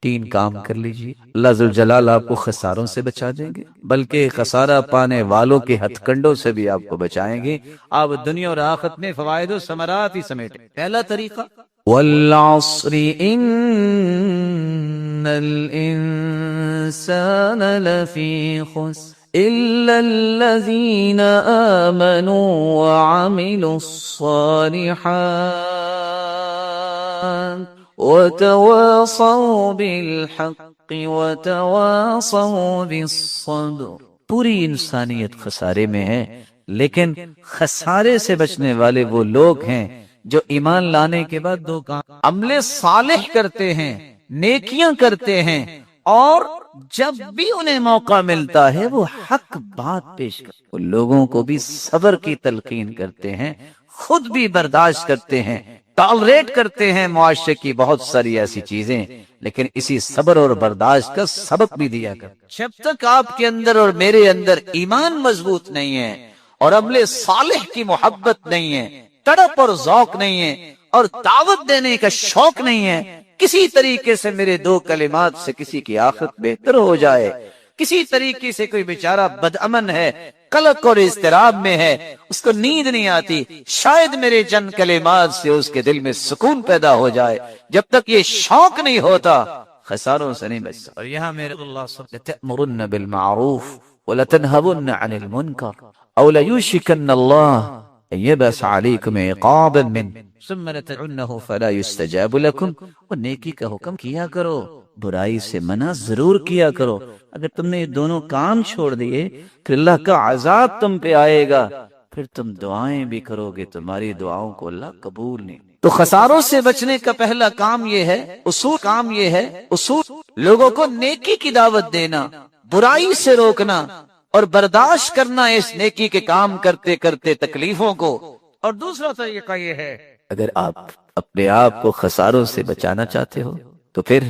تین کام کر لیجیے، اللہ ذوالجلال آپ کو خساروں سے بچا دیں گے، بلکہ خسارہ پانے والوں کے ہتھ کنڈوں سے بھی آپ کو بچائیں گے۔ آپ دنیا اور آخرت میں فوائد و ثمرات ہی سمیٹیں۔ پہلا طریقہ، والعصر ان الانسان لفی خسر الا الذین آمنوا وعملوا الصالحات وتواصوا بالحق وتواصوا بالصبر۔ پوری انسانیت خسارے میں ہے، لیکن خسارے سے بچنے والے وہ لوگ ہیں جو ایمان لانے کے بعد دو کام، عمل صالح کرتے ہیں، نیکیاں کرتے ہیں، اور جب بھی انہیں موقع ملتا ہے وہ حق بات پیش کرتے ہیں، وہ لوگوں کو بھی صبر کی تلقین کرتے ہیں، خود بھی برداشت کرتے ہیں، ٹالریٹ کرتے ہیں معاشرے کی بہت ساری ایسی چیزیں، لیکن اسی صبر اور برداشت کا سبق بھی دیا کرتے ہیں۔ جب تک آپ کے اندر اور میرے اندر ایمان مضبوط نہیں ہے اور عمل صالح کی محبت نہیں ہے، تڑپ اور ذوق نہیں ہے، اور دعوت دینے کا شوق نہیں ہے، کسی طریقے سے میرے دو کلمات سے کسی کی آخرت بہتر ہو جائے، کسی طریقے سے کوئی بیچارہ بدامن ہے، قلق اور اضطراب میں ہے، اس کو نیند نہیں آتی، شاید میرے چند کلمات سے اس کے دل میں سکون پیدا ہو جائے، جب تک یہ شوق نہیں ہوتا خساروں سے نہیں بچ سکتا۔ اور یہاں میرے اللہ صلی اللہ علیہ وسلم، لَتَأْمُرُنَّ بِالْمَعْرُوفِ وَلَتَنْهَوُنَّ عَنِ الْمُنْكَرِ أَوْ لَيُوشِكَنَّ اللَّهُ أَن يَبْعَثَ عَلَيْكُمْ عِقَابًا مِّنْهُ ثُمَّ لَتَدْعُنَّهُ فَلَا يُسْتَجَابُ لَكُمْ۔ اور نیکی کا حکم کیا کرو، برائی سے منع ضرور کیا کرو۔ اگر تم نے یہ دونوں کام چھوڑ دیے پھر اللہ کا عذاب تم پہ آئے گا، پھر تم دعائیں بھی کرو گے، تمہاری دعاؤں کو اللہ قبول نہیں۔ تو خساروں سے بچنے کا پہلا کام یہ ہے، اصول لوگوں کو نیکی کی دعوت دینا، برائی سے روکنا اور برداشت کرنا اس نیکی کے کام کرتے کرتے تکلیفوں کو۔ اور دوسرا طریقہ یہ ہے، اگر آپ اپنے آپ کو خساروں سے بچانا چاہتے ہو تو پھر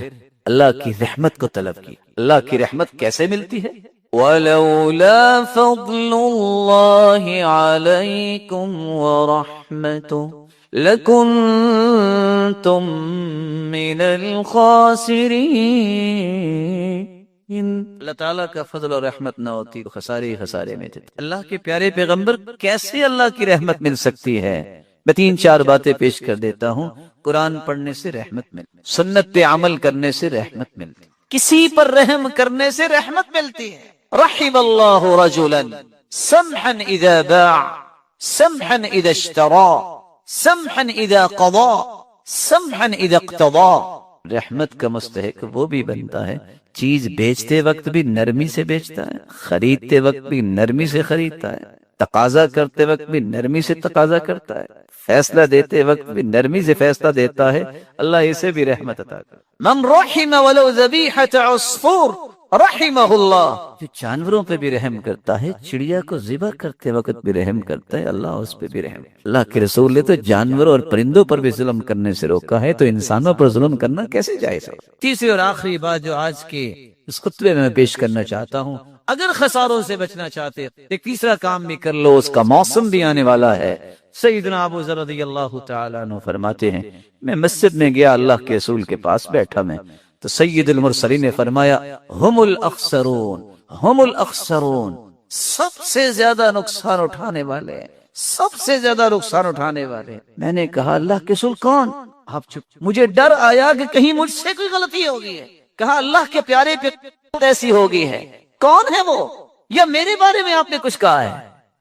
اللہ کی رحمت کو طلب کی۔ اللہ کی رحمت کیسے ملتی ہے؟ وَلَوْلَا فَضْلُ اللَّهِ عَلَيْكُمْ وَرَحْمَتُهُ لَكُنْتُمْ مِنَ الْخَاسِرِينَ۔ اللہ تعالیٰ کا فضل اور رحمت نہ ہوتی تو خسارے ہی خسارے میں تھے۔ اللہ کے پیارے پیغمبر کیسے اللہ کی رحمت مل سکتی ہے؟ میں 3-4 باتیں پیش کر دیتا ہوں۔ قرآن پڑھنے سے رحمت ملتی، سنت پہ عمل کرنے سے رحمت ملتی، کسی پر رحم کرنے سے رحمت ملتی ہے۔ رحم اللہ رجلا سمحا اذا باع سمحا اذا اشترى سمحا اذا قضى سمحا اذا اقتضى۔ رحمت کا مستحق وہ بھی بنتا ہے چیز بیچتے وقت بھی نرمی سے بیچتا ہے، خریدتے وقت بھی نرمی سے خریدتا ہے، تقاضا کرتے وقت بھی نرمی سے تقاضا کرتا ہے، فیصلہ دیتے وقت بھی نرمی سے فیصلہ دیتا ہے۔ اللہ اسے بھی رحمت عطا کرے۔ من رحم ولو ذبیحۃ عصفور رحمہ اللہ، جو جانوروں پہ بھی رحم کرتا ہے، چڑیا کو ذبح کرتے وقت بھی رحم کرتا ہے، اللہ اس پہ بھی رحم۔ اللہ کے رسول نے تو جانوروں اور پرندوں پر بھی ظلم کرنے سے روکا ہے، تو انسانوں پر ظلم کرنا کیسے جائز ہے؟ تیسری اور آخری بات جو آج کے اس خطبے میں پیش کرنا چاہتا ہوں، اگر خساروں سے بچنا چاہتے ایک تیسرا کام بھی کر لو، اس کا موسم بھی آنے والا ہے۔ سیدنا ابو ذر رضی اللہ تعالیٰ عنہ فرماتے ہیں، میں مسجد میں گیا، اللہ کے رسول کے پاس بیٹھا میں، تو سید المرسلین نے فرمایا ہم الاخسرون، ہم الاخسرون، سب سے زیادہ نقصان اٹھانے والے، سب سے زیادہ نقصان اٹھانے والے۔ میں نے کہا اللہ کے رسول کون؟ آپ چپ۔ مجھے ڈر آیا کہ کہیں مجھ سے کوئی غلطی ہوگی ہے۔ کہا اللہ کے پیارے پہ ایسی ہوگی ہے، کون ہے وہ؟ یا میرے بارے میں آپ نے کچھ کہا ہے؟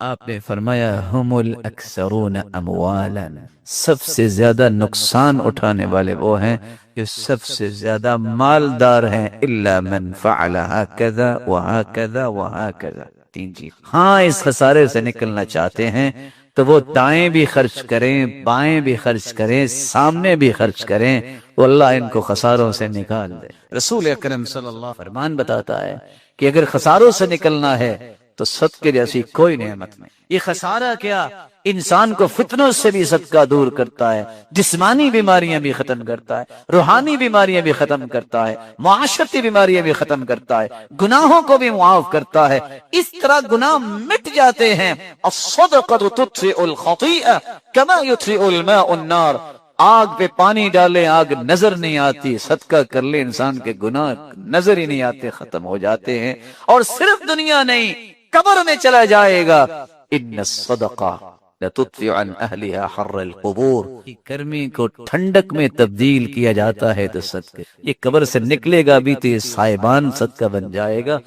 آپ نے فرمایا ہم الاکثرون اموالا، سب سے زیادہ نقصان اٹھانے والے وہ ہیں جو سب سے زیادہ مالدار ہیں، الا من فعل هكذا وهكذا وهكذا۔ 3 چیز۔ ہاں اس خسارے سے نکلنا چاہتے ہیں تو وہ دائیں بھی خرچ کریں، بائیں بھی خرچ کریں، سامنے بھی خرچ کریں، وہ اللہ ان کو خساروں سے نکال دے۔ رسول اکرم صلی اللہ علیہ وسلم فرمان بتاتا ہے کہ اگر خساروں سے نکلنا ہے تو صدقے جیسی کوئی نعمت نہیں۔ یہ خسارہ کیا؟ انسان کو فتنوں سے بھی صدقہ دور کرتا ہے، جسمانی بیماریاں بھی ختم کرتا ہے، روحانی بیماریاں بھی ختم کرتا ہے، معاشرتی بیماریاں بھی ختم کرتا ہے، گناہوں کو بھی معاف کرتا ہے۔ اس طرح گناہ مٹ جاتے ہیں۔ الصدقۃ تطفئ الخطیئہ کما یطفئ الماء النار۔ آگ پہ پانی ڈالیں آگ نظر نہیں آتی، صدقہ کر لیں انسان کے گناہ نظر ہی نہیں آتے، ختم ہو جاتے ہیں۔ اور صرف دنیا نہیں، قبر میں چلا جائے گا، ان الصدقہ لتطفئ عن اہلها حر القبور، گرمی کو ٹھنڈک میں تبدیل کیا جاتا ہے تو صدقے، یہ قبر سے نکلے گا بھی تو یہ سائبان صدقہ بن جائے گا۔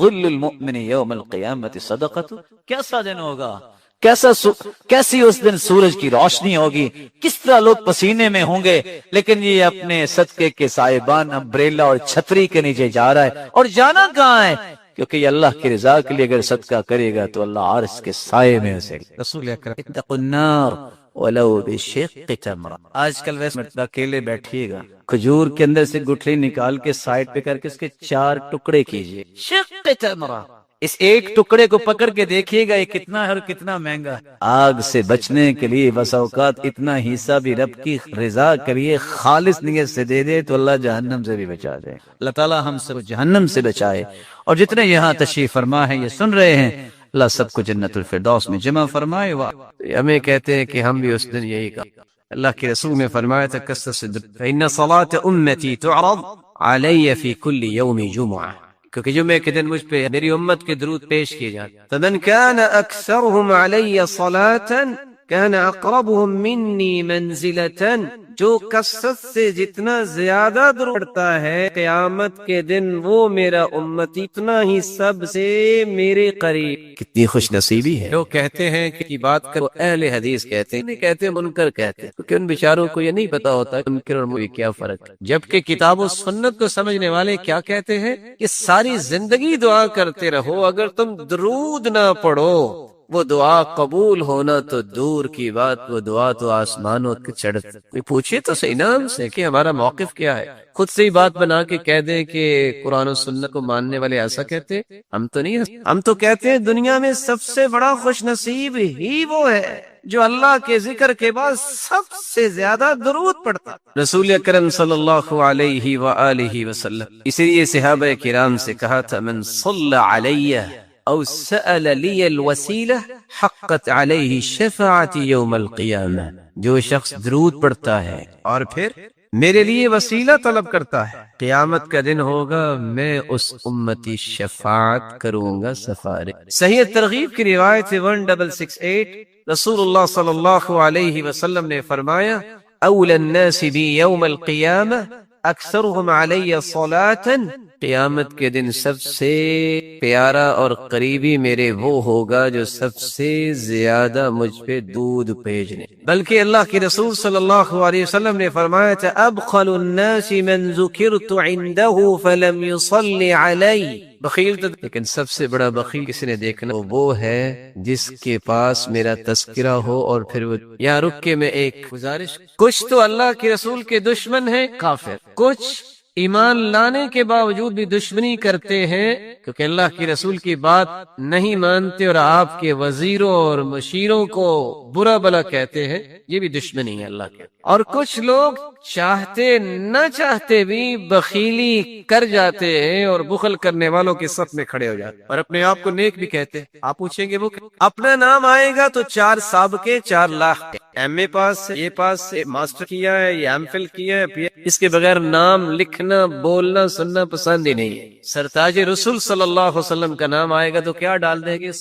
غل المؤمن یوم القیامت صدقۃ، کیسا دن ہوگا، کیسی اس دن سورج کی روشنی ہوگی، کس طرح لوگ پسینے میں ہوں گے، لیکن یہ اپنے صدقے کے سائبان امبریلا اور چھتری کے نیچے جا رہا ہے، اور جانا کہاں ہے؟ کیونکہ یہ اللہ کی رضا کے لیے اگر صدقہ کرے گا تو اللہ عرش کے سائے میں اسے رسول اکرم اتقوا النار ولو بشق تمرہ۔ آج کل ویسے اکیلے بیٹھیے گا، کھجور کے اندر سے گٹھلی نکال کے سائڈ پہ کر کے اس کے 4 ٹکڑے کیجئے، شق تمرہ، اس ایک ٹکڑے کو پکڑ کے دیکھیے گا یہ کتنا ہے اور کتنا مہنگا ہے۔ آگ سے بچنے کے لیے بس اوقات اتنا حصہ بھی رب کی رضا کے لیے خالص نیت سے دے دے تو اللہ جہنم سے بھی بچا دے۔ اللہ تعالی ہم سب جہنم سے بچائے، اور جتنے یہاں تشریف فرما ہے یہ سن رہے ہیں، اللہ سب کو جنت الفردوس میں جمع فرمائے۔ ہمیں کہتے ہیں کہ ہم بھی اس دن یہی کہا، اللہ کے رسول نے فرمایا تھا کثرت سے فإن صلاة أمتي تعرض علي في كل يوم جمعة، کیونکہ جمعے کے دن مجھ پہ میری امت کے درود پیش کیے جاتے۔ فمن كان أكثرهم علي صلاة كان أقربهم مني منزلة، جو کثرت سے جتنا زیادہ درود پڑھتا ہے قیامت کے دن وہ میرا امتی اتنا ہی سب سے میرے قریب۔ کتنی خوش نصیبی ہے۔ لوگ کہتے ہیں کہ بات کرو اہل حدیث کہتے ہیں، نہیں کہتے منکر کہتے ہیں، کیونکہ ان بیچاروں کو یہ نہیں پتا ہوتا کہ منکر اور مبی کیا فرق ہے۔ جبکہ کتاب و سنت کو سمجھنے والے کیا کہتے ہیں کہ ساری زندگی دعا کرتے رہو، اگر تم درود نہ پڑھو وہ دعا قبول ہونا تو دور کی بات، وہ دعا تو آسمانوں کے چڑھ۔ کوئی پوچھے تو صحیح نام سے کہ ہمارا موقف کیا ہے، خود سے ہی بات بنا کے کہہ دیں کہ قرآن و سنت کو ماننے والے ایسا کہتے، ہم تو نہیں، ہم تو کہتے ہیں دنیا میں سب سے بڑا خوش نصیب ہی وہ ہے جو اللہ کے ذکر کے بعد سب سے زیادہ درود پڑھتا۔ رسول اکرم صلی اللہ علیہ وآلہ وسلم اسی لیے صحابہ کرام سے کہا تھا من صلی علیہ او سأل لی الوسیلہ حقت علیہ شفاعت یوم القیامہ، جو شخص درود پڑھتا ہے اور پھر میرے لیے وسیلہ طلب کرتا ہے، قیامت کا دن ہوگا میں اس امتی شفاعت کروں گا، سفارش۔ صحیح ترغیب کی روایت 1668 رسول اللہ صلی اللہ علیہ وسلم نے فرمایا اول الناس بی یوم القیامہ اکثرهم علی صلاۃ، قیامت کے دن سب سے پیارا اور قریبی میرے وہ ہوگا جو سب سے زیادہ مجھ پہ دودھ بھیجنے۔ بلکہ اللہ کے رسول صلی اللہ علیہ وسلم نے فرمایا تھا ابخل الناس من ذکرت عنده فلم يصلی علی، بخیل تو لیکن سب سے بڑا بخیل کسی نے دیکھنا وہ ہے جس کے پاس میرا تذکرہ ہو اور پھر وہ یہاں رک کے میں ایک گزارش، کچھ تو اللہ کے رسول کے دشمن ہیں کافر، کچھ ایمان لانے کے باوجود بھی دشمنی کرتے ہیں کیونکہ اللہ کی رسول کی بات نہیں مانتے اور آپ کے وزیروں اور مشیروں کو برا بلا کہتے ہیں، یہ بھی دشمنی ہے اللہ کے۔ اور کچھ لوگ چاہتے نہ چاہتے بھی بخیلی کر جاتے ہیں اور بخل کرنے والوں کے صف میں کھڑے ہو جاتے ہیں اور اپنے آپ کو نیک بھی کہتے ہیں۔ آپ پوچھیں گے وہ اپنا نام آئے گا تو 4 سابقے 4 لاکھ، ایم اے پاس ہے، یہ پاس سے ماسٹر کیا ہے، یہ ایم فل کیا ہے، اس کے بغیر نام لکھنا بولنا سننا پسند ہی نہیں ہے۔ سرتاج رسول صلی اللہ علیہ وسلم کا نام آئے گا تو کیا ڈال دیں گے؟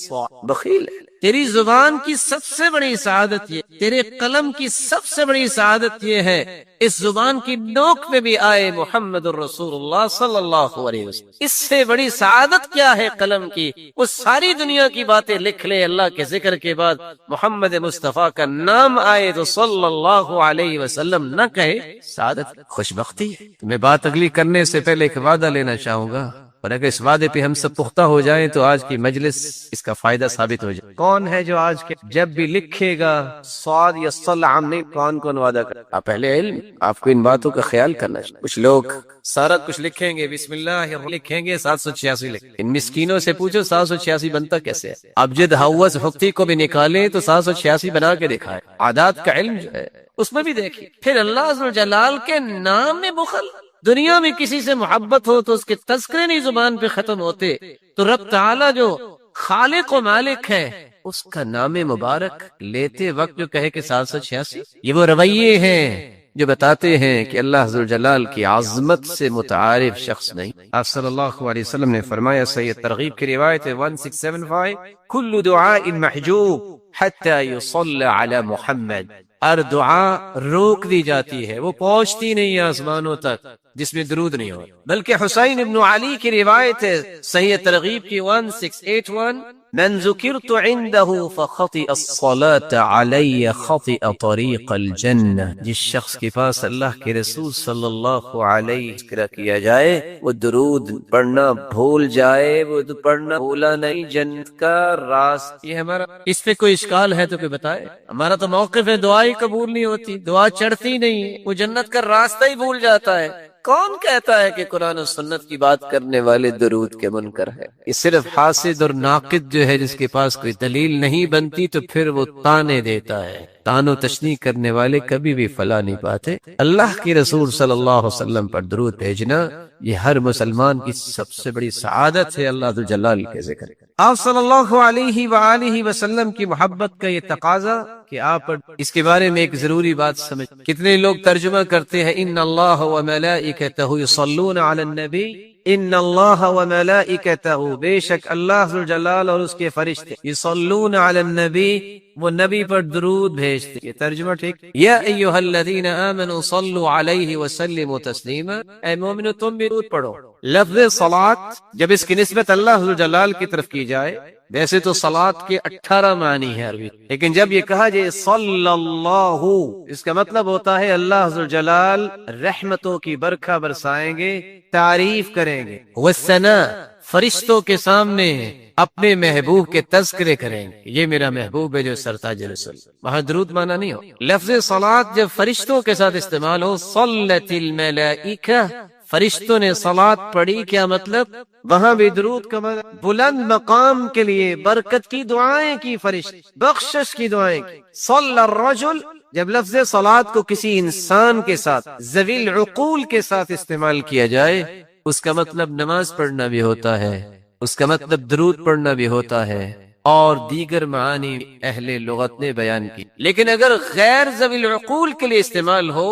بخیل ہے۔ تیری زبان کی سب سے بڑی سعادت یہ، تیرے قلم کی سب سے بڑی سعادت یہ ہے اس زبان کی نوک میں بھی آئے محمد الرسول اللہ صلی اللہ علیہ وسلم۔ اس سے بڑی سعادت کیا ہے قلم کی؟ وہ ساری دنیا کی باتیں لکھ لے، اللہ کے ذکر کے بعد محمد مصطفیٰ کا نام آئے تو صلی اللہ علیہ وسلم نہ کہے، سعادت خوش بختی ہے۔ میں بات اگلی کرنے سے پہلے ایک وعدہ لینا چاہوں گا، اور اگر اس وعدے پہ ہم سب پختہ ہو جائیں تو آج کی مجلس اس کا فائدہ ثابت ہو جائے۔ کون ہے جو آج کے جب بھی لکھے گا صاد یا صلعام نہیں، کون وعدہ کرے؟ آپ پہلے علم، آپ کو ان باتوں کا خیال کرنا چاہیے۔ کچھ لوگ سارا کچھ لکھیں گے، بسم اللہ لکھیں گے، 786 لکھیں، ان مسکینوں سے پوچھو 786 بنتا کیسے ہے؟ ابجد حوض فقتی کو بھی نکالیں تو 786 بنا کے دکھائے۔ عادات کا علم جو ہے اس میں بھی دیکھیں۔ پھر اللہ عز و جلال کے نام میں بخل، دنیا میں کسی سے محبت ہو تو اس کے تذکرے نہیں زبان پہ ختم ہوتے، تو رب تعالی جو خالق و مالک ہے اس کا نام مبارک لیتے وقت جو کہے کہ 786، یہ وہ رویے ہیں جو بتاتے ہیں کہ اللہ ذوالجلال کی عظمت سے متعارف شخص نہیں۔ آپ صلی اللہ علیہ وسلم نے فرمایا، سید ترغیب کی روایت ہے 1675، کل دعاء محجوب حتی یصلی علی محمد، ہر دعا روک دی جاتی ہے، وہ پہنچتی نہیں آسمانوں تک جس میں درود نہیں ہو، بلکہ حسین ابن علی کی روایت ہے صحیح ترغیب کی 1681، من ذکرت عنده فخطئ الصلاة علی خطئ طریق الجنہ، جس شخص کے پاس اللہ کے رسول صلی اللہ علیہ وسلم کیا جائے وہ درود پڑھنا بھول جائے، وہ پڑھنا بھولا نہیں، جنت کا راستہ۔ یہ ہمارا اس پہ کوئی اشکال ہے تو کوئی بتائے؟ ہمارا تو موقف ہے دعا ہی قبول نہیں ہوتی، دعا چڑھتی نہیں، وہ جنت کا راستہ ہی بھول جاتا ہے۔ کون کہتا ہے کہ قرآن و سنت کی بات کرنے والے درود کے منکر ہے؟ یہ صرف حاسد اور ناقد جو ہے، جس کے پاس کوئی دلیل نہیں بنتی تو پھر وہ تانے دیتا ہے۔ تان و تشنیع کرنے والے کبھی بھی فلاح نہیں پاتے۔ اللہ کے رسول صلی اللہ علیہ وسلم پر درود بھیجنا یہ ہر مسلمان کی سب سے بڑی سعادت ہے۔ اللہ ذوالجلال کے ذکر، آپ صلی اللہ علیہ وآلہ وسلم کی محبت کا یہ تقاضا کہ آپ اس کے بارے میں ایک ضروری بات سمجھ۔ کتنے لوگ ترجمہ کرتے ہیں ان اللہ و ملائکتہ یصلون علی النبی، ان اللہ و ملائکتہ، بے شک اللہ ذوالجلال اور اس کے فرشتے، یصلون علی النبی، وہ نبی پر درود بھیجتے۔ یہ ترجمہ ٹھیک؟ یا ایھا الذین آمنوا صلوا علیہ وسلموا تسلیما، اے مومنو تم بھی درود پڑھو۔ لفظ صلاۃ جب اس کی نسبت اللہ ذوالجلال کی طرف کی جائے، ویسے تو صلاۃ کے 18 معنی ہے عربی، لیکن جب یہ کہا جائے صلی اللہ، اس کا مطلب ہوتا ہے اللہ ذوالجلال رحمتوں کی برکھا برسائیں گے، تعریف کریں گے، والثناء، فرشتوں کے سامنے اپنے محبوب کے تذکرے کریں گے، یہ میرا محبوب ہے جو سرتاج رسول۔ وہاں درود مانا نہیں ہو۔ لفظ صلاۃ جب فرشتوں کے ساتھ استعمال ہو، صلت الملائکہ، فرشتوں نے صلاۃ پڑھی، کیا مطلب؟ وہاں بھی درود کا مطلب بلند مقام کے لیے برکت کی دعائیں کی، فرشتے بخشش کی دعائیں کی۔ صلی الرجل جب لفظ صلاۃ کو کسی انسان کے ساتھ، ذوی العقول کے ساتھ استعمال کیا جائے، اس کا مطلب نماز پڑھنا بھی ہوتا ہے، اس کا مطلب درود پڑھنا بھی ہوتا ہے، اور دیگر معانی اہل لغت نے بیان کی۔ لیکن اگر غیر ذوی العقول کے لیے استعمال ہو،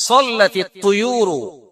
صلت الطیور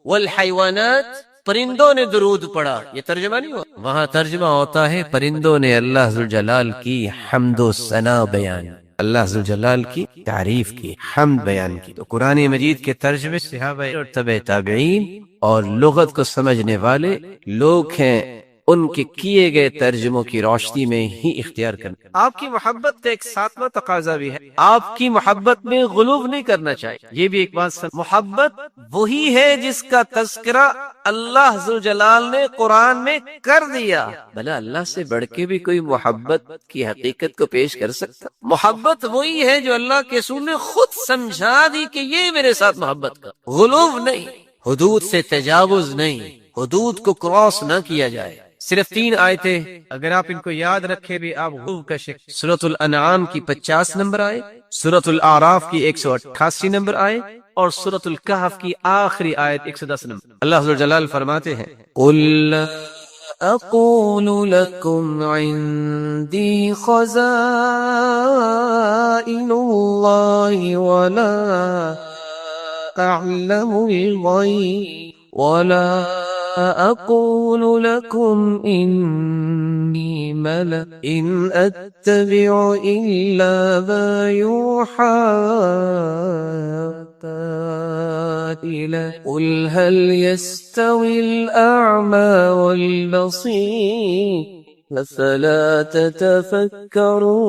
والحیوانات، پرندوں نے درود پڑھا، یہ ترجمہ نہیں ہوا، وہاں ترجمہ ہوتا ہے پرندوں نے اللہ ذوالجلال کی حمد و ثنا بیان، اللہ ذوالجلال کی تعریف کی، حمد بیان کی۔ تو قرآن مجید کے ترجمے صحابہ اور تبع تابعین اور لغت کو سمجھنے والے لوگ ہیں، ان کے کیے گئے ترجموں کی روشنی میں ہی اختیار کرنا۔ آپ کی محبت کا ایک ساتواں تقاضا بھی ہے، آپ کی محبت میں غلو نہیں کرنا چاہیے۔ یہ بھی ایک بات محبت وہی ہے جس کا تذکرہ اللہ ذوالجلال نے قرآن میں کر دیا۔ بھلا اللہ سے بڑھ کے بھی کوئی محبت کی حقیقت کو پیش کر سکتا؟ محبت وہی ہے جو اللہ کے رسول نے خود سمجھا دی کہ یہ میرے ساتھ محبت کا، غلو نہیں، حدود سے تجاوز نہیں، حدود کو کراس نہ کیا جائے۔ صرف 3 آیتیں اگر آپ ان کو یاد رکھے بھی آپ غلو کا شک۔ سورۃ الانعام کی 50 نمبر آئے، سورۃ الاعراف کی 188 نمبر آئے، اور سورۃ الکہف کی آخری آیت 110 نمبر۔ اللہ ذوالجلال فرماتے ہیں قل اقول لكم عندي خزائن الله ولا اعلم الغيب ولا أقول لكم إني ملك إن أتبع إلا ما يوحى إلي قل هل يستوي الأعمى والبصير أفلا تتفكرون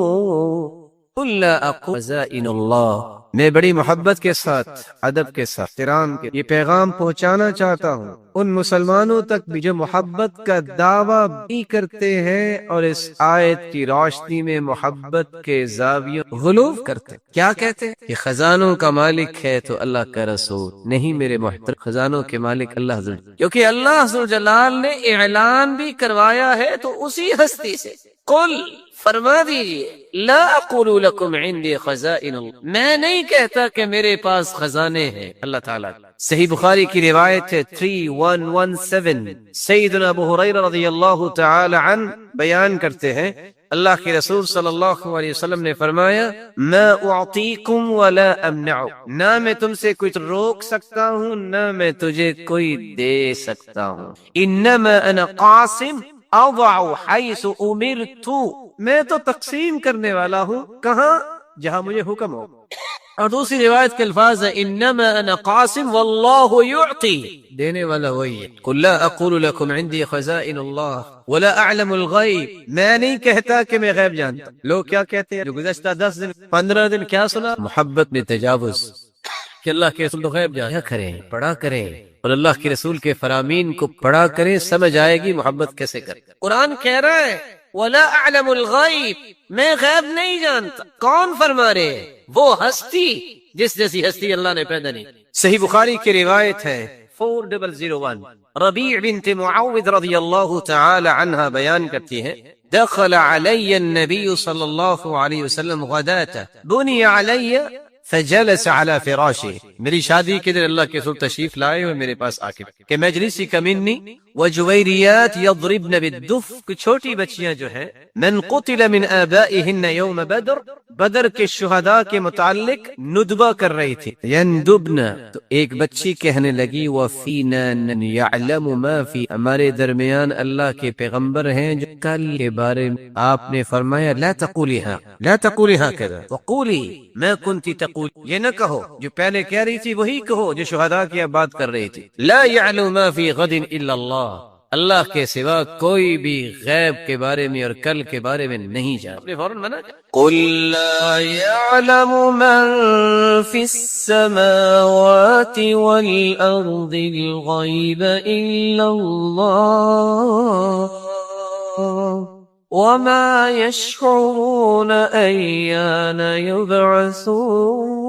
قل لا أقول خزائن الله، میں بڑی محبت کے ساتھ، ادب کے ساتھ، احترام کے یہ پیغام پہنچانا چاہتا ہوں ان مسلمانوں تک بھی جو محبت کا دعویٰ بھی کرتے ہیں اور اس آیت کی روشنی میں محبت کے زاویوں غلو کرتے ہیں۔ کیا کہتے ہیں کہ خزانوں کا مالک ہے تو اللہ کا رسول نہیں، میرے محترم، خزانوں کے مالک اللہ ذوالجلال، کیونکہ اللہ ذوالجلال نے اعلان بھی کروایا ہے تو اسی ہستی سے۔ قل فرما دیجئے لا اقول لکم عندی خزائن اللہ، میں نہیں کہتا کہ میرے پاس خزانے ہیں اللہ تعالیٰ۔ صحیح بخاری کی روایت ہے 3117، سیدنا ابو ہریرہ رضی اللہ تعالی عنہ بیان کرتے ہیں اللہ کے رسول صلی اللہ علیہ وسلم نے فرمایا ما اعطیکم ولا امنع، نہ میں تم سے کچھ روک سکتا ہوں نہ میں تجھے کوئی دے سکتا ہوں، انما انا قاسم اضع حیث امرت، میں تو تقسیم کرنے والا ہوں کہاں جہاں مجھے حکم ہو۔ اور دوسری روایت کے الفاظ ہے انما انا قاسم واللہ یعطی، دینے والا وہی ہے۔ قل لا اقول لكم عندي خزائن اللہ ولا اعلم الغیب، میں نہیں کہتا کہ میں غیب جانتا۔ لوگ کیا کہتے ہیں جو گزشتہ 10 دن 15 دن کیا سنا؟ محبت میں تجاوز کہ اللہ کے رسول تو غیب جانا کریں، پڑھا کریں اور اللہ کے رسول کے فرامین کو پڑھا کریں، سمجھ آئے گی محبت کیسے کریں۔ قرآن کہہ رہا ہے وَلَا أَعْلَمُ الْغَيْبِ، میں غیب نہیں جانتا۔ کون فرما رہے ہیں؟ وہ ہستی جس جیسی ہستی اللہ نے پیدا نہیں۔ صحیح بخاری کی روایت ہے 4001، ربیع بنت معوذ رضی اللہ تعالی عنہ بیان کرتی ہیں دخل علی النبی صلی اللہ علیہ وسلم غداة بنی علی فجلس على فراشی، میری شادی کے دن اللہ کے رسول تشریف لائے اور میرے پاس آ کے کہ مجلسی کمینی وجویریات یضربن بالدف، کچھ چھوٹی بچیاں جو ہیں من قتل من آبائہن یوم بدر، بدر کے شہداء کے متعلق ندبہ کر رہی تھی، یندبن، تو ایک بچی کہنے لگی وفینا یعلم ما فی، ہمارے درمیان اللہ کے پیغمبر ہیں جو کل کے بارے میں آپ نے فرمایا لا تقولیہا، لا تقولیہا کذا وقولی ما کنتی تقول، یہ نہ کہو جو پہلے کہہ رہی تھی وہی کہو جو شہداء کی اب بات کر رہی تھی، لا یعلم ما فی غد الا اللہ، اللہ کے سوا کوئی بھی غیب کے بارے میں اور کل کے بارے میں نہیں جانتا۔ اپنے فوراً منع قل لا يعلم من في السماوات والأرض الغيب إلا الله وما يشعرون أيان يبعثون۔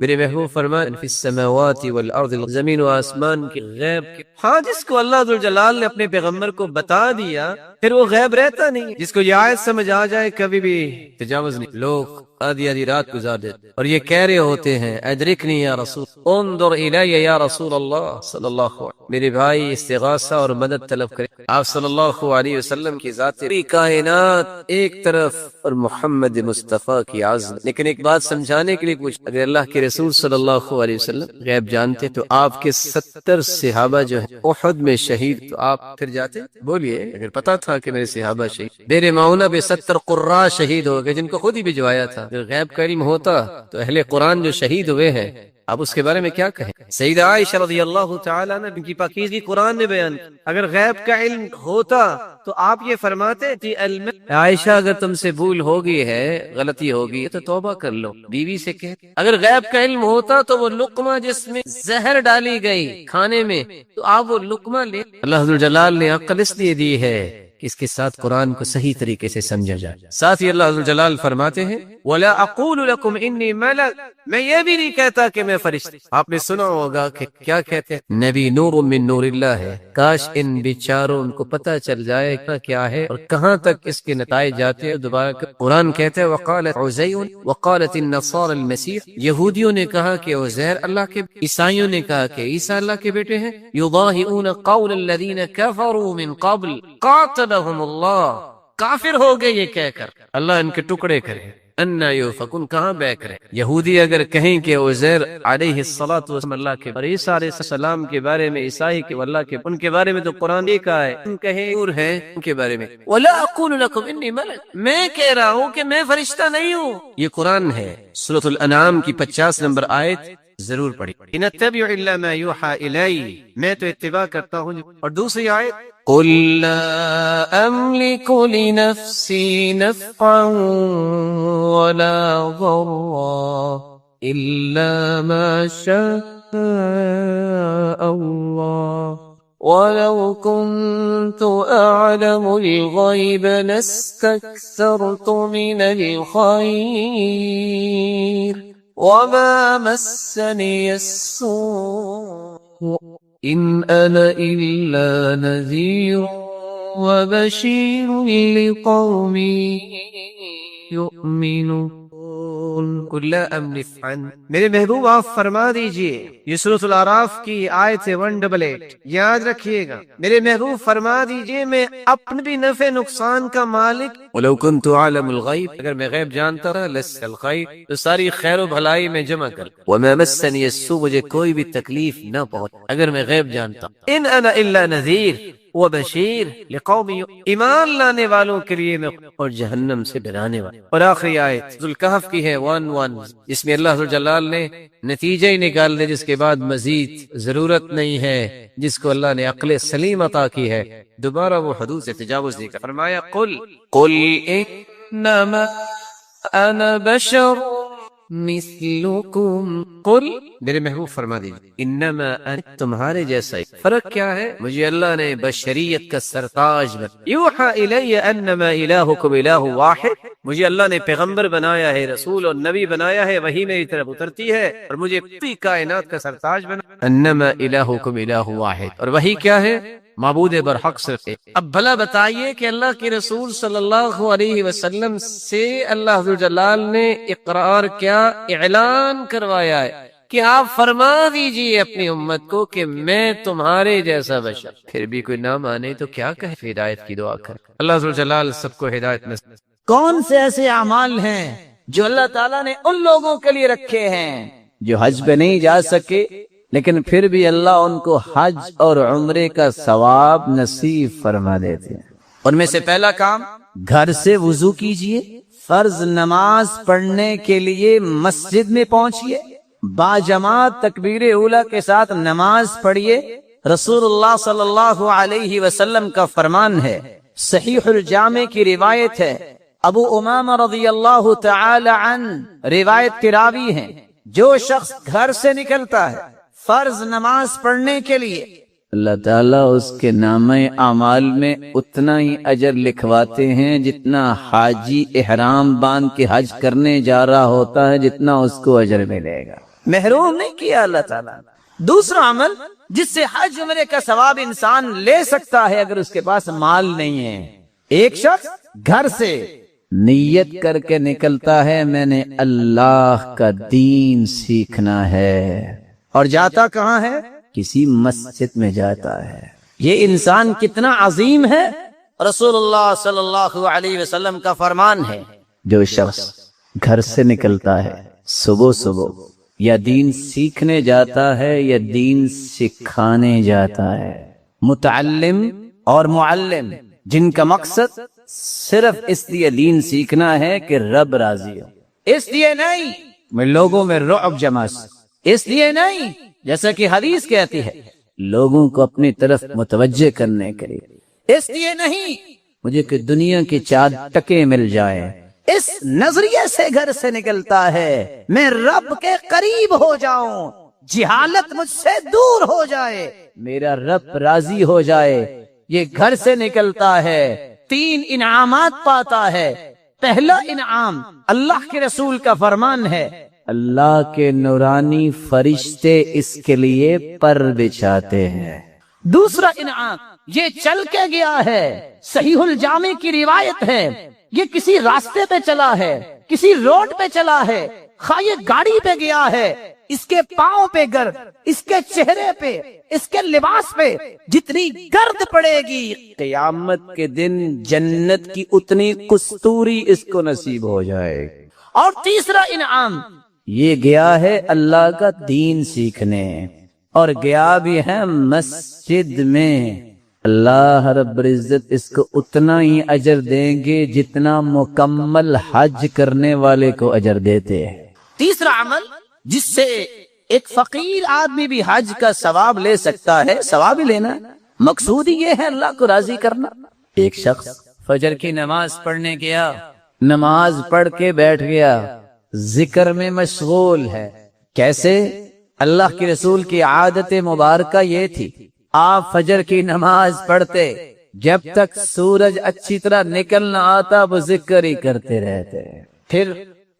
میرے محبوب فرمائے فی السماوات والارض، زمین و آسمان کی غیب کے، ہاں جس کو اللہ ذوالجلال نے اپنے پیغمبر کو بتا دیا پھر وہ غیب رہتا نہیں، جس کو یہ آیت سمجھ آ جائے کبھی بھی تجاوز نہیں۔ لوگ آدھی آدھی رات گزار دیتے اور یہ کہہ رہے ہوتے ہیں ادرکنی یا رسول، انظر الی یا رسول اللہ صلی اللہ علیہ وسلم، میرے بھائی استغاثہ اور مدد طلب کریں۔ آپ صلی اللہ علیہ وسلم کی ذات پوری کائنات ایک طرف اور محمد مصطفیٰ کی عظمت۔ لیکن ایک بات سمجھانے کے لیے پوچھ، اگر اللہ کے رسول صلی اللہ علیہ وسلم غیب جانتے تو آپ کے 70 صحابہ جو ہیں احد میں شہید، تو آپ پھر جاتے؟ بولیے اگر پتا تھا کہ میرے صحابہ شہید، میرے معاونہ پہ 70 قراء شہید ہو گئے جن کو خود ہی بھجوایا تھا، اگر غیب کا علم ہوتا تو اہل قرآن جو شہید ہوئے ہیں اب اس کے بارے میں کیا کہیں؟ سیدہ عائشہ رضی اللہ تعالیٰ عنہ ان کی پاکیزگی قرآن نے بیان، اگر غیب کا علم ہوتا تو آپ یہ فرماتے تھی عائشہ اگر تم سے بھول ہوگی ہے، غلطی ہوگی تو توبہ کر لو، بیوی سے کہ اگر غیب کا علم ہوتا تو وہ لقمہ جس میں زہر ڈالی گئی کھانے میں تو آپ وہ لقمہ لے۔ اللہ ذوالجلال نے عقل اس لیے دی ہے کہ اس کے ساتھ قرآن کو صحیح طریقے سے سمجھا جائے۔ ساتھ ہی اللہ ذوالجلال فرماتے ہیں وَلَا أَقُولُ لَكُمْ إِنِّي مَلَكٌ، میں یہ بھی نہیں کہتا کہ میں فرشتہ۔ آپ نے سنا ہوگا کہ کیا کہتے ہیں نبی نور من نور اللہ ہے، کاش ان بیچاروں ان کو پتہ چل جائے کیا ہے اور کہاں تک اس کے نتائج جاتے ہیں۔ دوبارہ قرآن کہتے ہیں وقالت عزیر وقالت النصارى المسیح، یہودیوں نے کہا کہ عزیر اللہ کے، عیسائیوں نے کہا کہ عیسیٰ اللہ کے بیٹے ہیں۔ یضاہئون قول الذین کفروا من قبل قاتلهم اللہ، کافر ہو گئے یہ کہہ کر اللہ ان کے ٹکڑے کرے۔ انا یؤفکون، کہاں بے کرے؟ یہودی اگر کہیں کہ عزیر علیہ الصلوۃ والسلام اللہ کے اور عیسیٰ علیہ السلام کے بارے میں، عیسائی کے اللہ کے، ان کے بارے میں تو قرآن یہ کہا ہے، ان کہیں اور ہے ان کے بارے میں ولا اقول لكم انی ملک، میں کہہ رہا ہوں کہ میں فرشتہ نہیں ہوں، یہ قرآن ہے۔ سورۃ الانعام کی 50 نمبر آیت ضرور پڑھی، ان اتبع الا ما یوحى الی، میں تو اتباع کرتا ہوں۔ اور دوسری آیت قل لا املك لنفسي نفعا ولا ضرا الا ما شاء الله ولو كنت اعلم الغيب لاستكثرت من الخير وما مسني السوء إن أنا إلا نذير وبشير لقوم يؤمنون۔ قل لا املك عن میرے محبوب آپ فرما دیجئے، یہ سورۃ الاعراف کی آیت 188 یاد رکھیے گا، میرے محبوب فرما دیجئے میں اپنے بھی نفع نقصان کا مالک، ولو كنت اعلم الغیب، اگر میں غیب جانتا رہا لس الخیر تو ساری خیر و بھلائی میں جمع کر، وما مسنی السوء، مجھے کوئی بھی تکلیف نہ پہنچ اگر میں غیب جانتا، ان انا الا نذیر وبشیر لقوم ایمان لانے والوں کے لیے میں اور جہنم سے ڈرانے والا۔ اور آخری آیت ذوالکہف کی ہے 1:1، جس میں اللہ جلال نے نتیجہ ہی نکال دے، جس کے بعد مزید ضرورت نہیں ہے، جس کو اللہ نے عقل سلیم عطا کی ہے، دوبارہ وہ حدود سے تجاوز نہیں کر، فرمایا قل انما انا بشر مثلکم، قل میرے محبوب فرما دیجیے انما انا تمہارے جیسا ہی، فرق کیا ہے؟ مجھے اللہ نے بشریت کا سرتاج بنا، یوحا الی انما الہکم الہ واحد، مجھے اللہ نے پیغمبر بنایا ہے، رسول اور نبی بنایا ہے، وہی میری طرف اترتی ہے اور مجھے پوری کائنات کا سرتاج بنا، انما الہکم الہ واحد، اور وہی کیا ہے؟ معبود برحق صرف ایک۔ اب بھلا بتائیے کہ اللہ کے رسول صلی اللہ علیہ وسلم سے اللہ ذوالجلال نے اقرار کیا، اعلان کروایا ہے کہ آپ فرما دیجئے اپنی امت کو کہ میں تمہارے جیسا بشر، پھر بھی کوئی نہ مانے تو کیا کہے؟ ہدایت کی دعا کر، اللہ ذوالجلال سب کو ہدایت نصیب۔ کون سے ایسے اعمال ہیں جو اللہ تعالیٰ نے ان لوگوں کے لیے رکھے ہیں جو حج پہ نہیں جا سکے لیکن پھر بھی اللہ ان کو حج اور عمرے کا ثواب نصیب فرما دیتے ہیں؟ ان میں سے پہلا کام، گھر سے وضو کیجئے، فرض نماز پڑھنے کے لیے مسجد میں پہنچیے، باجماعت تکبیر اولیٰ کے ساتھ نماز پڑھیے۔ رسول اللہ صلی اللہ علیہ وسلم کا فرمان ہے، صحیح الجامع کی روایت ہے، ابو امامہ رضی اللہ تعالی عنہ روایت کے راوی ہیں، جو شخص گھر سے نکلتا ہے فرض نماز پڑھنے کے لیے، اللہ تعالیٰ اس کے نامہ اعمال میں اتنا ہی اجر لکھواتے ہیں جتنا حاجی احرام باندھ کے حج کرنے جا رہا ہوتا ہے، جتنا اس کو اجر ملے گا۔ محروم نہیں کیا اللہ تعالیٰ۔ دوسرا عمل جس سے حج عمرے کا ثواب انسان لے سکتا ہے اگر اس کے پاس مال نہیں ہے، ایک شخص گھر سے نیت کر کے نکلتا ہے میں نے اللہ کا دین سیکھنا ہے، اور جاتا کہاں ہے؟ کسی مسجد میں جاتا ہے۔ یہ انسان کتنا عظیم ہے! رسول اللہ صلی اللہ علیہ وسلم کا فرمان ہے، جو شخص گھر سے نکلتا ہے صبح صبح یا دین سیکھنے جاتا ہے یا دین سکھانے جاتا ہے، متعلم اور معلم جن کا مقصد صرف اس لیے دین سیکھنا ہے کہ رب راضی ہو، اس لیے نہیں میں لوگوں میں رعب جما سکوں، اس لیے نہیں جیسا کہ حدیث کہتی ہے لوگوں کو اپنی طرف متوجہ کرنے کے لیے، اس لیے نہیں مجھے کہ دنیا کے 4 ٹکے مل جائیں، اس نظریے سے گھر سے نکلتا ہے میں رب کے قریب ہو جاؤں، جہالت مجھ سے دور ہو جائے، میرا رب راضی ہو جائے۔ یہ گھر سے نکلتا ہے 3 انعامات پاتا ہے۔ پہلا انعام، اللہ کے رسول کا فرمان ہے، اللہ کے نورانی فرشتے اس کے لیے پر بچھاتے ہیں۔ دوسرا انعام، یہ چل کے گیا ہے، صحیح الجامع کی روایت ہے، یہ کسی راستے پہ چلا ہے، کسی روڈ پہ چلا ہے، خواہ یہ گاڑی پہ گیا ہے، اس کے پاؤں پہ گرد، اس کے چہرے پہ، اس کے لباس پہ جتنی گرد پڑے گی قیامت کے دن جنت کی اتنی کستوری اس کو نصیب ہو جائے گی۔ اور تیسرا انعام، یہ گیا ہے اللہ کا دین سیکھنے، اور گیا بھی ہے مسجد میں، اللہ رب العزت اس کو اتنا ہی اجر دیں گے جتنا مکمل حج کرنے والے کو اجر دیتے ہیں۔ تیسرا عمل جس سے ایک فقیر آدمی بھی حج کا ثواب لے سکتا ہے، ثواب ہی لینا، مقصود ہی یہ ہے اللہ کو راضی کرنا۔ ایک شخص فجر کی نماز پڑھنے گیا، نماز پڑھ کے بیٹھ گیا، ذکر میں مشغول ہے۔ کیسے؟ اللہ کے رسول کی عادت مبارکہ یہ تھی، آپ فجر کی نماز پڑھتے، جب تک سورج اچھی طرح نکل نہ آتا وہ ذکر ہی کرتے رہتے، پھر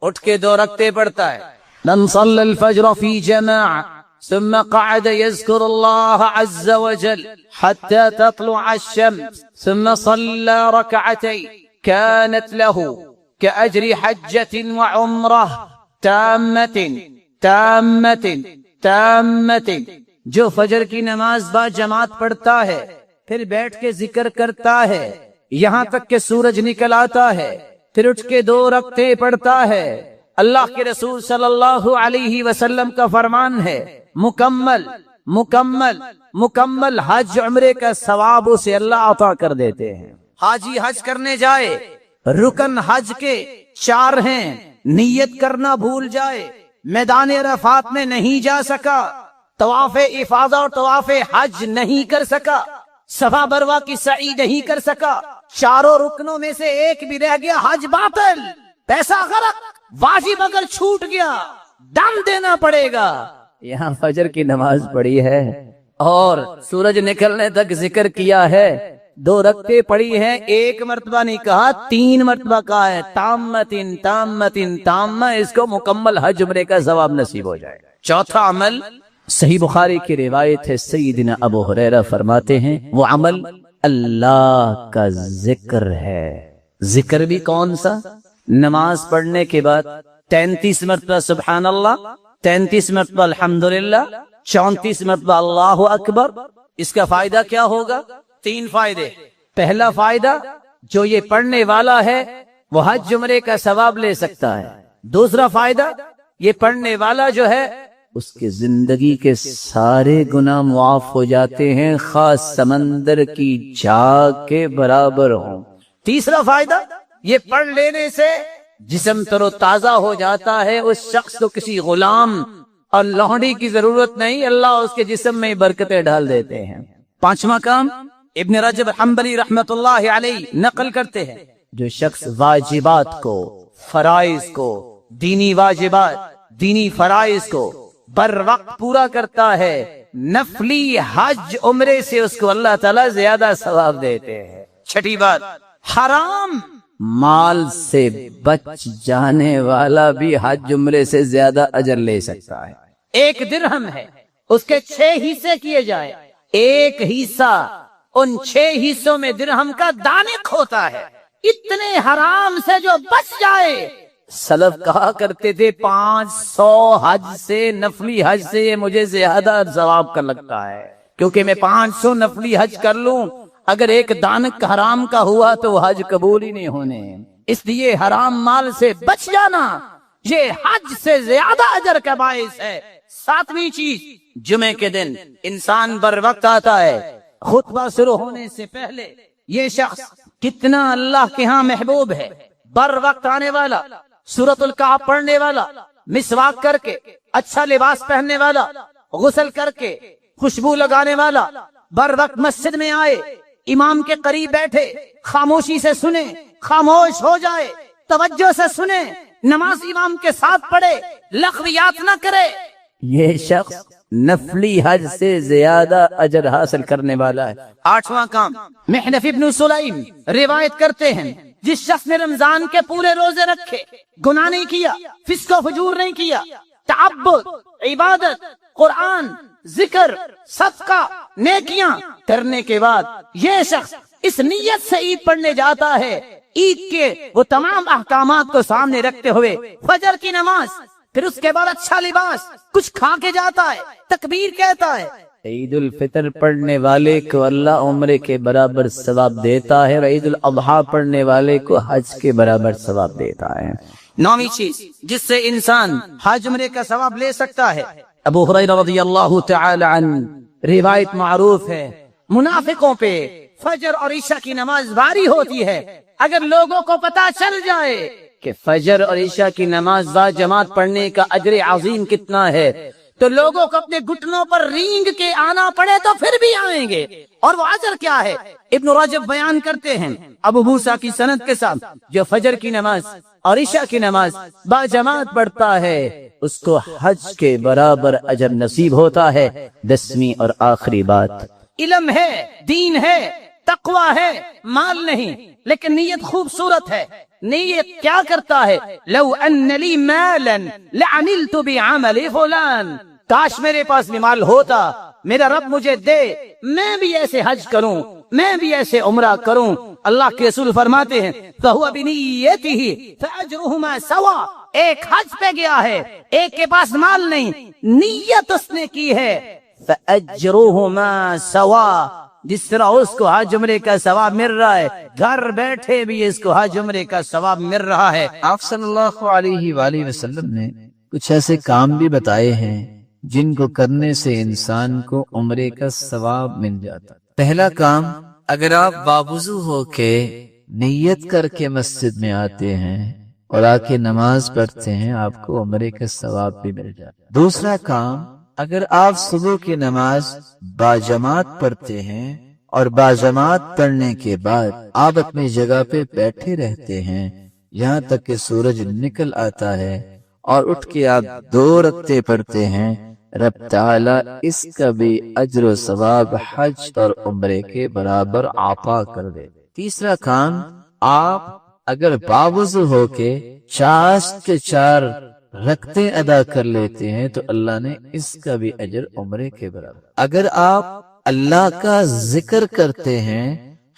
اٹھ کے 2 رکعتیں پڑھتا ہے۔ من صلى الفجر في جماعة ثم قعد يذكر الله عز وجل حتى تطلع الشمس ثم صلى ركعتين كانت له كأجر حجة وعمرة تامة تامة تامة. جو فجر کی نماز با جماعت پڑھتا ہے پھر بیٹھ کے ذکر کرتا ہے یہاں تک کہ سورج نکل آتا ہے، پھر اٹھ کے 2 رکعتیں پڑھتا ہے، اللہ کے رسول صلی اللہ علیہ وسلم کا فرمان ہے مکمل مکمل مکمل حج عمرے کا ثواب اسے اللہ عطا کر دیتے ہیں. حاجی حج کرنے جائے، رکن حج کے 4 ہیں، نیت کرنا بھول جائے، میدان عرفات میں نہیں جا سکا، طواف افاضہ اور طواف حج نہیں کر سکا، صفا مروہ کی سعی نہیں کر سکا، 4 رکنوں میں سے ایک بھی رہ گیا، حج باطل، پیسہ غرق، واجب اگر چھوٹ گیا دم دینا پڑے گا. یہاں فجر کی نماز پڑھی ہے اور سورج نکلنے تک ذکر کیا ہے، 2 رکعتیں پڑھی ہے، 1 مرتبہ نہیں کہا، 3 مرتبہ کہا ہے تامتن تامتن تامہ. اس کو مکمل حج عمرے کا ثواب نصیب ہو جائے. چوتھا عمل صحیح بخاری کی روایت ہے، سیدنا ابو ہریرہ فرماتے ہیں وہ عمل اللہ کا ذکر ہے. ذکر بھی کون سا؟ نماز پڑھنے کے بعد 33 مرتبہ سبحان اللہ، 33 مرتبہ الحمدللہ، 34 مرتبہ اللہ اکبر. اس کا فائدہ کیا ہوگا؟ 3 فائدے. پہلا فائدہ، جو یہ پڑھنے والا ہے وہ حج عمرے کا ثواب لے سکتا ہے. دوسرا فائدہ، یہ پڑھنے والا جو ہے اس کی زندگی کے سارے گناہ معاف ہو جاتے ہیں، خاص سمندر کی جھاگ کے برابر ہوں. تیسرا فائدہ، یہ پڑھ لینے سے جسم تر و تازہ ہو جاتا ہے، اس شخص کو کسی غلام اور لونڈی کی ضرورت نہیں، اللہ اس کے جسم میں برکتیں ڈال دیتے ہیں. 5واں کام ابن رجب حنبلی رحمت اللہ علیہ نقل کرتے ہیں، جو شخص واجبات کو، فرائض کو، دینی واجبات، دینی فرائض کو بر وقت پورا کرتا ہے، نفلی حج عمرے سے اس کو اللہ تعالیٰ زیادہ ثواب دیتے ہیں. چھٹی بات، حرام مال سے بچ جانے والا بھی حج عمرے سے زیادہ اجر لے سکتا ہے. 1 درہم ہے، اس کے 6 حصے کیے جائے، 1 حصہ ان 6 حصوں میں درہم کا دانق ہوتا ہے. اتنے حرام سے جو بچ جائے، سلف کہا کرتے تھے 500 حج سے، نفلی حج سے یہ مجھے زیادہ ثواب کا لگتا ہے، کیونکہ میں 500 نفلی حج کر لوں، اگر 1 دانق حرام کا ہوا تو وہ حج قبول ہی نہیں ہونے. اس لیے حرام مال سے بچ جانا یہ حج سے زیادہ اجر کا باعث ہے. 7ویں چیز، جمعے کے دن انسان بر وقت آتا ہے. خطبہ شروع ہونے سے پہلے یہ شخص کتنا اللہ کے ہاں محبوب ہے، بر وقت آنے والا، سورۃ الکہف پڑھنے والا، مسواک کر کے اچھا لباس پہننے والا، غسل کر کے خوشبو لگانے والا، بر وقت مسجد میں آئے، امام کے قریب بیٹھے، خاموشی سے سنے، خاموش ہو جائے، توجہ سے سنے، نماز امام کے ساتھ پڑھے، لغویات نہ کرے. یہ شخص نفلی حج سے زیادہ اجر حاصل کرنے والا ہے. 8واں کام، محنف ابن سلیم روایت کرتے ہیں، جس شخص نے رمضان کے پورے روزے رکھے، گناہ نہیں کیا، فسق و فجور نہیں کیا، تعبد، عبادت، قرآن، ذکر، صدقہ، نیکیاں کرنے کے بعد یہ شخص اس نیت سے عید پڑھنے جاتا ہے، عید کے وہ تمام احکامات کو سامنے رکھتے ہوئے فجر کی نماز، پھر اس کے بعد اچھا لباس، کچھ کھا کے جاتا ہے، تکبیر کہتا ہے. عید الفطر پڑھنے والے کو اللہ عمرے کے برابر ثواب دیتا ہے، اور عید الاضحیٰ پڑھنے والے کو حج کے برابر ثواب دیتا ہے. 9ویں چیز جس سے انسان حج عمرے کا ثواب لے سکتا ہے، ابو ہریرہ رضی اللہ تعالی عنہ روایت معروف ہے، منافقوں پہ فجر اور عشاء کی نماز بھاری ہوتی ہے. اگر لوگوں کو پتا چل جائے کہ فجر اور عشاء کی نماز با جماعت پڑھنے کا اجر عظیم کتنا ہے، تو لوگوں کو اپنے گھٹنوں پر رینگ کے آنا پڑے تو پھر بھی آئیں گے. اور وہ اجر کیا ہے؟ ابن رجب بیان کرتے ہیں ابو موسیٰ کی سند کے ساتھ، جو فجر کی نماز اور عشاء کی نماز با جماعت پڑھتا ہے اس کو حج کے برابر اجر نصیب ہوتا ہے. 10ویں اور آخری بات، علم ہے، دین ہے، تقوی ہے، مال نہیں، لیکن نیت خوبصورت ہے. نیت کیا کرتا ہے؟ لو ان لی مالا لعملت بعمل فلان، کاش میرے پاس بھی مال ہوتا میرا رب مجھے دے، میں بھی ایسے حج کروں، میں بھی ایسے عمرہ کروں۔ اللہ کے رسول فرماتے ہیں فَهُوَ بِنِيَّتِهِ فَأَجْرُهُمَا سَوَاءٌ، ایک حج پہ گیا ہے، ایک کے پاس مال نہیں، نیت اس نے کی ہے، فَأَجْرُهُمَا سَوَاءٌ، جس طرح اس کو حج عمرے کا ثواب مل رہا ہے، گھر بیٹھے بھی اس کو حج عمرے کا ثواب مل رہا ہے۔ آپ صلی اللہ علیہ وآلہ وسلم نے کچھ ایسے کام بھی بتائے ہیں جن کو کرنے سے انسان کو عمرے کا ثواب مل جاتا۔ پہلا کام، اگر آپ باوضو ہو کے نیت کر کے مسجد میں آتے ہیں اور آ کے نماز پڑھتے ہیں، آپ کو عمرے کا ثواب بھی مل جاتا۔ دوسرا کام، اگر آپ صبح کی نماز باجماعت پڑھتے ہیں اور باجماعت پڑھنے کے بعد آپ اپنی جگہ پہ بیٹھے رہتے ہیں یہاں تک کہ سورج نکل آتا ہے اور اٹھ کے آپ 2 رکعتیں پڑھتے ہیں، رب تعالی اس کا بھی اجر و ثواب حج اور عمرے کے برابر عطا کر دے۔ تیسرا کام، آپ اگر باوضو ہو کے 4 رکعتیں ادا کر لیتے ہیں تو اللہ نے اس کا بھی اجر عمرے کے برابر۔ اگر آپ اللہ کا ذکر کرتے ہیں،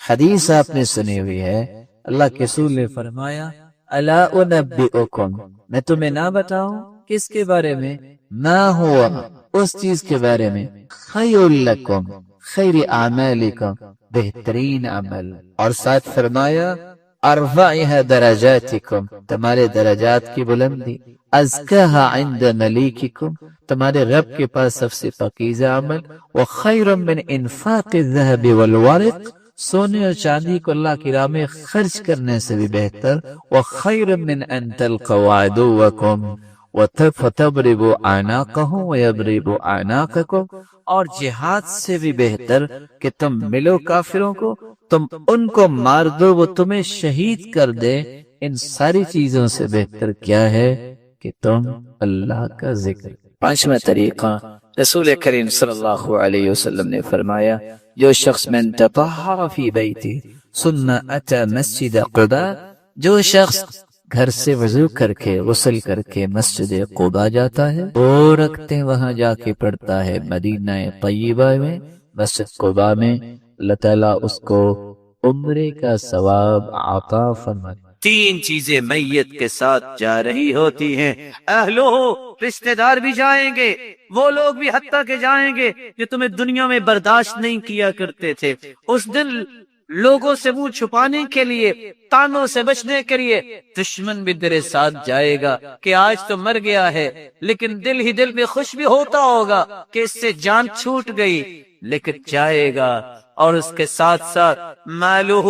حدیث آپ نے سنی ہوئی ہے، اللہ کے رسول نے فرمایا الا انبئکم، میں تمہیں نہ بتاؤں کس کے بارے میں، ما ہوا، اس چیز کے بارے میں، خیر لکم، خیر اعمالکم، بہترین عمل، اور ساتھ فرمایا ارفعها درجاتکم، تمہارے درجات کی بلندی، ازکاها عند ملیککم، تمہارے رب کے پاس سب سے پاکیزہ عمل، وخیر من انفاق الذهب والورق، سونے اور چاندی کو اللہ کی راہ میں خرچ کرنے سے بھی بہتر، وخیر من ان تلقوا عدوکم فتضربوا اعناقهم ويضربوا اعناقكم، اور جہاد سے بھی بہتر کہ تم ملو کافروں کو، تم ان کو مار دو، وہ تمہیں شہید کر دے۔ ان ساری چیزوں سے بہتر کیا ہے کہ تم اللہ کا ذکر۔ پانچواں طریقہ، رسول کریم صلی اللہ علیہ وسلم نے فرمایا جو شخص من تطہر فی بیتی ثم اتی مسجد قباء، جو شخص گھر سے وضو کر کے غسل کر کے مسجد قباء جاتا ہے، 2 رکعتیں وہاں جا کے پڑھتا ہے مدینہ طیبہ میں، مسجد قباء میں، اللہ تعالیٰ اس کو عمرے کا ثواب عطا فرماتا۔ 3 چیزیں میت کے ساتھ جا رہی ہوتی ہیں، اہلو، رشتہ دار بھی جائیں گے، وہ لوگ بھی حتیٰ کہ جائیں گے جو تمہیں دنیا میں برداشت نہیں کیا کرتے تھے۔ اس دن لوگوں سے منہ چھپانے کے لیے، تانوں سے بچنے کے لیے دشمن بھی تیرے ساتھ جائے گا کہ آج تو مر گیا ہے، لیکن دل ہی دل میں خوش بھی ہوتا ہوگا کہ اس سے جان چھوٹ گئی، لیکن جائے گا۔ اور اس کے ساتھ ساتھ مالہ،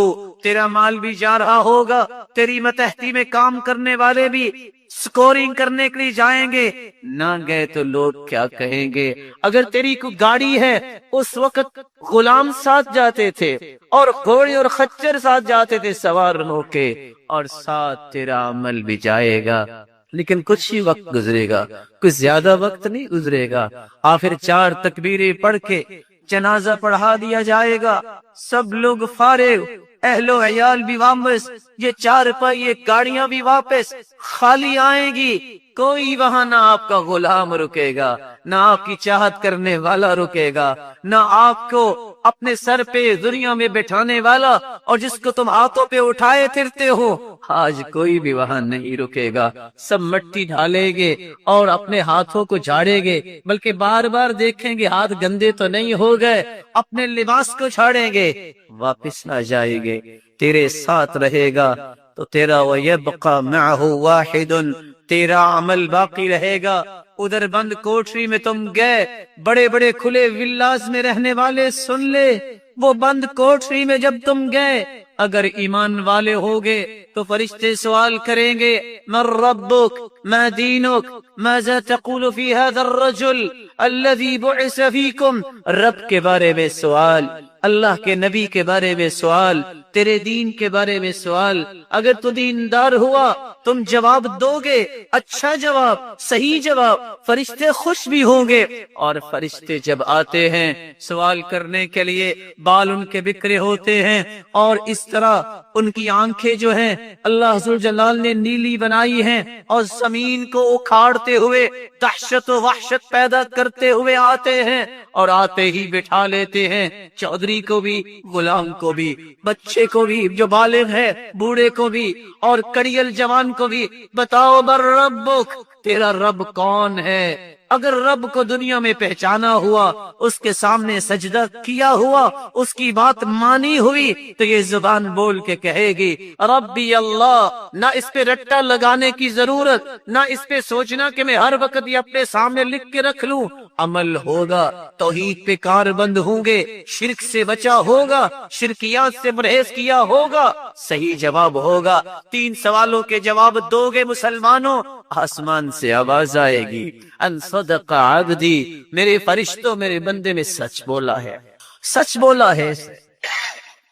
تیرا مال بھی جا رہا ہوگا، تیری متحدی میں کام کرنے والے بھی سکورنگ کرنے کے لیے جائیں گے، نہ گئے تو لوگ کیا کہیں گے۔ اگر تیری کوئی گاڑی ہے، اس وقت غلام ساتھ جاتے تھے اور گھوڑے اور خچر ساتھ جاتے تھے سوار ہو کے، اور ساتھ تیرا عمل بھی جائے گا، لیکن کچھ ہی وقت گزرے گا، کچھ زیادہ وقت نہیں گزرے گا، آخر 4 تکبیریں پڑھ کے جنازہ پڑھا دیا جائے گا، سب لوگ فارغ، اہل و عیال بھی واپس، یہ 4 پہیے گاڑیاں بھی واپس خالی آئیں گی، کوئی وہاں نہ آپ کا غلام رکے گا، نہ آپ کی چاہت کرنے والا رکے گا، نہ آپ کو اپنے سر پہ دنیا میں بٹھانے والا اور جس کو تم ہاتھوں پہ اٹھائے پھرتے ہو، آج کوئی بھی وہاں نہیں رکے گا، سب مٹی ڈالیں گے اور اپنے ہاتھوں کو جھاڑیں گے، بلکہ بار بار دیکھیں گے ہاتھ گندے تو نہیں ہو گئے، اپنے لباس کو جھاڑیں گے، واپس نہ جائیں گے، تیرے ساتھ رہے گا تو تیرا وَيَبْقَى مَعَهُ وَاحِدٌ، تیرا عمل باقی رہے گا۔ ادھر بند کوٹری میں تم گئے، بڑے بڑے کھلے ولاز میں رہنے والے سن لے، وہ بند کوٹری میں جب تم گئے، اگر ایمان والے ہوگے تو فرشتے سوال کریں گے من ربک، ما دینک، ماذا تقول فی هذا الرجل الذي بعث فیکم، رب کے بارے میں سوال، اللہ کے نبی کے بارے میں سوال، تیرے دین کے بارے میں سوال۔ اگر تو دیندار ہوا تم جواب دو گے، اچھا جواب، صحیح جواب، فرشتے خوش بھی ہوں گے، اور فرشتے جب آتے ہیں سوال کرنے کے لیے، بال ان کے بکھرے ہوتے ہیں اور اس طرح ان کی آنکھیں جو ہیں اللہ حضور جلال نے نیلی بنائی ہیں اور زمین کو اکھاڑتے ہوئے دہشت و وحشت پیدا کرتے ہوئے آتے ہیں اور آتے ہی بٹھا لیتے ہیں چودھری کو بھی، غلام کو بھی، بچے کو بھی جو بالغ ہے، بوڑھے کو بھی اور کڑیل جوان کو بھی. بتاؤ بر ربک، تیرا رب کون ہے؟ اگر رب کو دنیا میں پہچانا ہوا، اس کے سامنے سجدہ کیا ہوا، اس کی بات مانی ہوئی، تو یہ زبان بول کے کہے گی ربی اللہ. نہ اس پہ رٹا لگانے کی ضرورت، نہ اس پہ سوچنا کہ میں ہر وقت یہ اپنے سامنے لکھ کے رکھ لوں. عمل ہوگا، توحید پہ کار بند ہوں گے، شرک سے بچا ہوگا، شرکیات سے پرہیز کیا ہوگا، صحیح جواب ہوگا. 3 سوالوں کے جواب دو گے مسلمانوں، آسمان سے آواز آئے گی ان صدق عبدی، میرے فرشتوں میرے بندے میں سچ بولا ہے، سچ بولا ہے.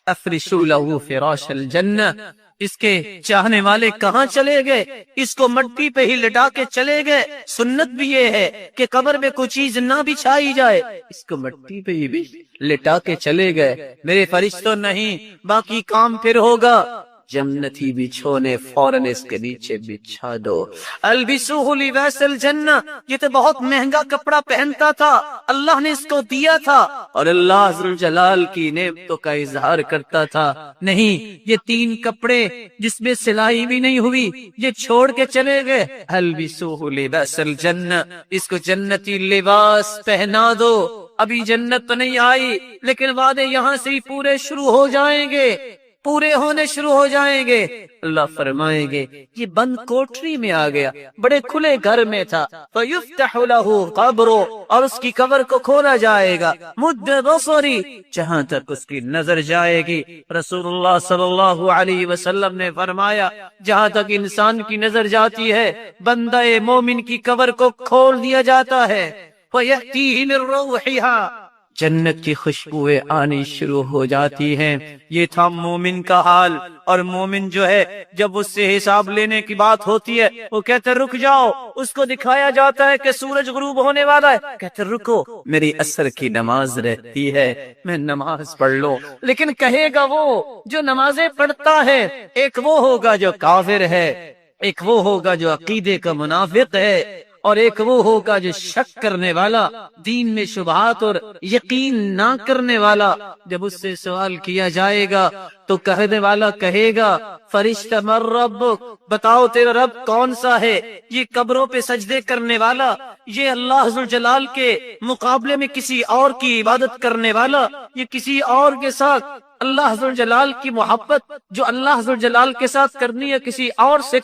افرشوا لہ فراش الجنہ، اس کے چاہنے والے کہاں چلے گئے؟ اس کو مٹی پہ ہی لٹا کے چلے گئے. سنت بھی یہ ہے کہ قبر میں کوئی چیز نہ بچھائی جائے، اس کو مٹی پہ ہی لٹا کے چلے گئے. میرے فرشتوں نہیں، باقی کام پھر ہوگا. جنتی بچھونے فوراً اس کے نیچے بچھا دو. البسوہ لباس الجنہ، یہ تو بہت مہنگا کپڑا پہنتا تھا، اللہ نے اس کو دیا تھا اور اللہ عز جلال کی نعمتوں کا اظہار کرتا تھا. نہیں، یہ 3 کپڑے جس میں سلائی بھی نہیں ہوئی یہ چھوڑ کے چلے گئے. البسوہ لباس الجنہ، اس کو جنتی لباس پہنا دو. ابھی جنت تو نہیں آئی لیکن وعدے یہاں سے ہی پورے شروع ہو جائیں گے، پورے ہونے شروع ہو جائیں گے. اللہ فرمائیں گے یہ بند کوٹری میں آ گیا، بڑے کھلے گھر میں تھا. فَيُفْتَحُ لَهُ قَبْرُ، اور اس کی قبر کو کھولا جائے گا. مُدَّ بَصَرِ، جہاں تک اس کی نظر جائے گی. رسول اللہ صلی اللہ علیہ وسلم نے فرمایا جہاں تک انسان کی نظر جاتی ہے بندہ مومن کی قبر کو کھول دیا جاتا ہے. فَيَأْتِيهِ مِن رَوْحِهَا، جنت کی خوشبوئیں آنی شروع ہو جاتی ہیں. یہ تھا مومن کا حال. اور مومن جو ہے جب اس سے حساب لینے کی بات ہوتی ہے وہ کہتے رک جاؤ. اس کو دکھایا جاتا ہے کہ سورج غروب ہونے والا ہے، کہتے رکو میری عصر کی نماز رہتی ہے، میں نماز پڑھ لوں. لیکن کہے گا وہ جو نمازیں پڑھتا ہے، ایک وہ ہوگا جو کافر ہے، ایک وہ ہوگا جو عقیدے کا منافق ہے، اور ایک وہ ہوگا جو شک کرنے والا، دین میں شبہات اور یقین نہ کرنے والا. جب اس سے سوال کیا جائے گا تو کہنے والا کہے گا فرشتہ من ربک، بتاؤ تیرا رب کون سا ہے؟ یہ قبروں پہ سجدے کرنے والا، یہ اللہ عز جلال کے مقابلے میں کسی اور کی عبادت کرنے والا، یہ کسی اور کے ساتھ اللہ عز جلال کی محبت جو اللہ عز جلال کے ساتھ کرنی ہے کسی اور سے